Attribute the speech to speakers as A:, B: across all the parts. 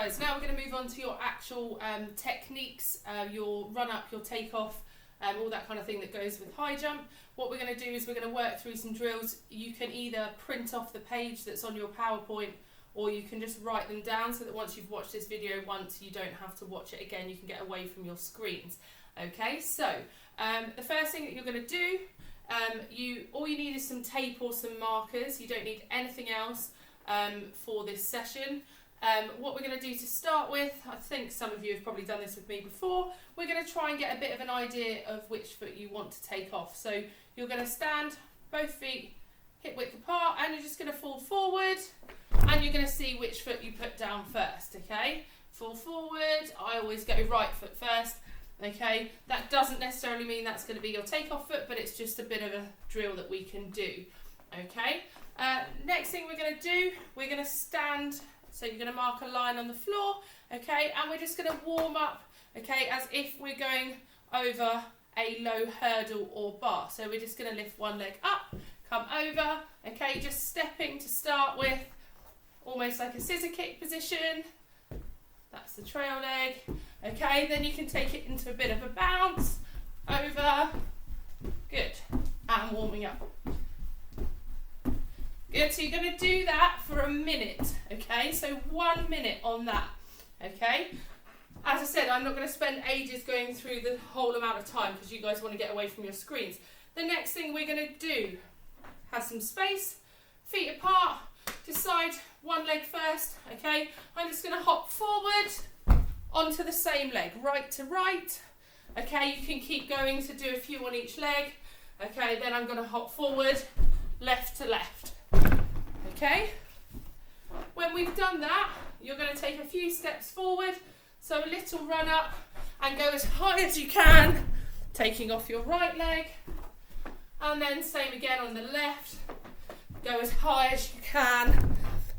A: guys, now we're going to move on to your actual techniques, your run up, your take off, all that kind of thing that goes with high jump. What we're going to do is we're going to work through some drills. You can either print off the page that's on your PowerPoint, or you can just write them down so that once you've watched this video once, you don't have to watch it again. You can get away from your screens. Okay, so the first thing that you're going to do, all you need is some tape or some markers. You don't need anything else for this session. What we're going to do to start with, I think some of you have probably done this with me before, we're going to try and get a bit of an idea of which foot you want to take off. So you're going to stand, both feet hip width apart, and you're just going to fall forward, and you're going to see which foot you put down first, okay? Fall forward, I always go right foot first, okay? That doesn't necessarily mean that's going to be your takeoff foot, but it's just a bit of a drill that we can do, okay? Next thing we're going to do, we're going to stand. So you're going to mark a line on the floor, okay, and we're just going to warm up, okay, as if we're going over a low hurdle or bar. So we're just going to lift one leg up, come over, okay, just stepping to start with, almost like a scissor kick position. That's the trail leg, okay, then you can take it into a bit of a bounce, over, good, and warming up. Good, so you're going to do that for a minute, okay? So 1 minute on that, okay? As I said, I'm not going to spend ages going through the whole amount of time because you guys want to get away from your screens. The next thing we're going to do, have some space, feet apart, decide one leg first, okay? I'm just going to hop forward onto the same leg, right to right, okay? You can keep going to do a few on each leg, okay? Then I'm going to hop forward, left to left. Okay, when we've done that, you're going to take a few steps forward, so a little run up and go as high as you can, taking off your right leg, and then same again on the left, go as high as you can,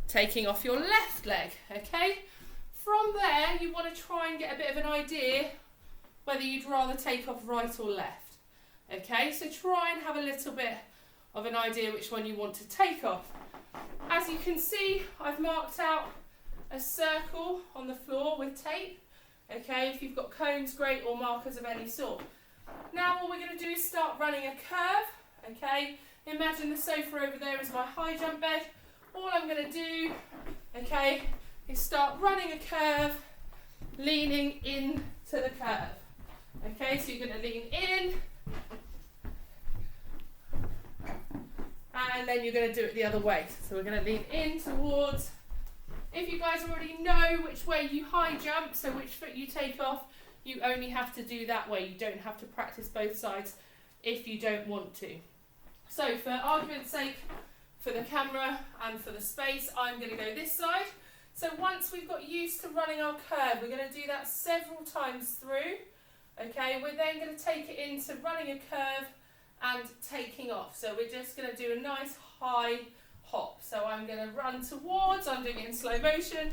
A: taking off your left leg, okay? From there, you want to try and get a bit of an idea whether you'd rather take off right or left, okay? So try and have a little bit of an idea which one you want to take off. As you can see, I've marked out a circle on the floor with tape. Okay, if you've got cones, great, or markers of any sort. Now what we're going to do is start running a curve. Okay, imagine the sofa over there is my high jump bed. All I'm going to do, okay, is start running a curve, leaning into the curve. Okay, so you're going to lean in, and then you're going to do it the other way. So we're going to lean in towards. If you guys already know which way you high jump, so which foot you take off, you only have to do that way. You don't have to practice both sides if you don't want to. So for argument's sake, for the camera and for the space, I'm going to go this side. So once we've got used to running our curve, we're going to do that several times through. Okay, we're then going to take it into running a curve and taking off. So we're just going to do a nice high hop. So I'm going to run towards, I'm doing it in slow motion,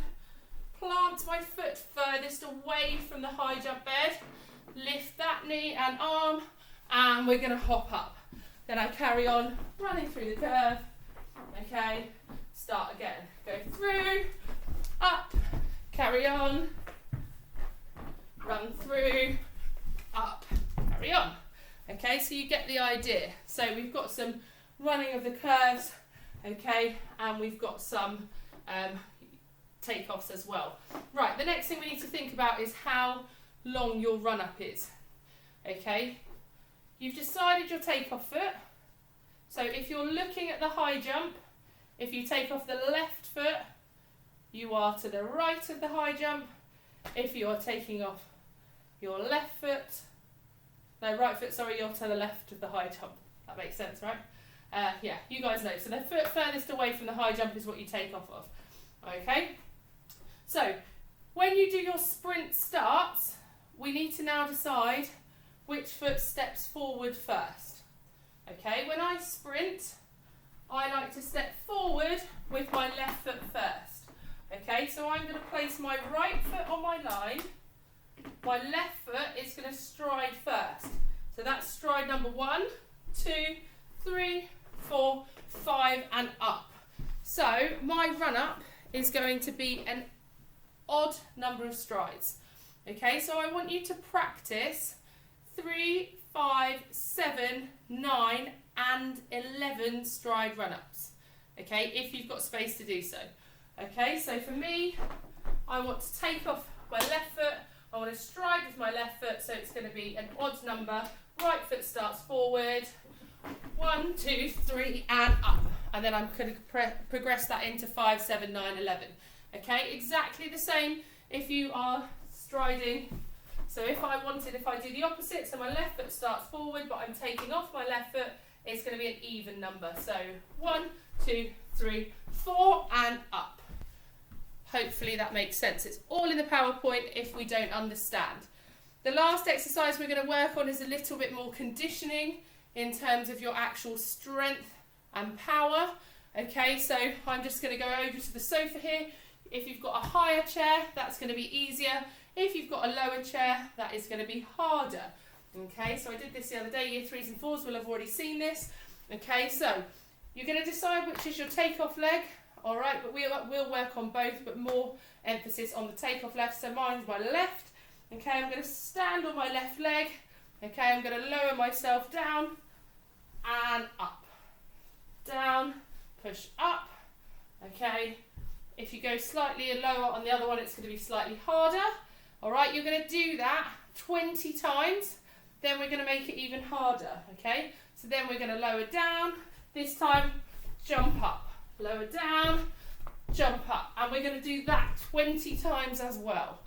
A: plant my foot furthest away from the high jump bed, lift that knee and arm, and we're going to hop up. Then I carry on running through the curve. Okay, start again. Go through, up, carry on, run through, up, carry on. Okay, so you get the idea. So we've got some running of the curves, okay, and we've got some takeoffs as well. Right, the next thing we need to think about is how long your run up is. Okay, you've decided your takeoff foot. So if you're looking at the high jump, if you take off the left foot, you are to the right of the high jump. If you are taking off your left foot, no, right foot, sorry, you're to the left of the high jump. That makes sense, right? Yeah, you guys know. So the foot furthest away from the high jump is what you take off of. Okay? So, when you do your sprint starts, we need to now decide which foot steps forward first. Okay, when I sprint, I like to step forward with my left foot first. Okay, so I'm going to place my right foot on my line. My left foot is going to stride first. So that's stride number 1, 2, 3, 4, 5 and up. So my run up is going to be an odd number of strides. Okay, so I want you to practice 3, 5, 7, 9 and 11 stride run-ups. Okay, if you've got space to do so. Okay, so for me, I want to take off my left foot, I want to stride with my left foot, so it's going to be an odd number. Right foot starts forward, 1, 2, 3 and up. And then I'm going to progress that into 5, 7, 9, 11. Okay, exactly the same if you are striding. So if I do the opposite, so my left foot starts forward, but I'm taking off my left foot, it's going to be an even number. So 1, 2, 3, 4 and up. Hopefully that makes sense. It's all in the PowerPoint if we don't understand. The last exercise we're going to work on is a little bit more conditioning in terms of your actual strength and power. Okay, so I'm just going to go over to the sofa here. If you've got a higher chair, that's going to be easier. If you've got a lower chair, that is going to be harder. Okay, so I did this the other day. Year 3s and 4s will have already seen this. Okay, so you're going to decide which is your takeoff leg. All right, but we'll work on both, but more emphasis on the takeoff left. So mine's my left. Okay, I'm going to stand on my left leg. Okay, I'm going to lower myself down and up. Down, push up. Okay, if you go slightly lower on the other one, it's going to be slightly harder. All right, you're going to do that 20 times. Then we're going to make it even harder. Okay, so then we're going to lower down. This time, jump up. Lower down, jump up. And we're going to do that 20 times as well.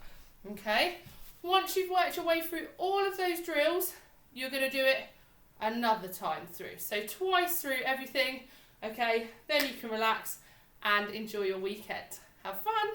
A: Okay, once you've worked your way through all of those drills, you're going to do it another time through. So twice through everything. Okay, then you can relax and enjoy your weekend. Have fun.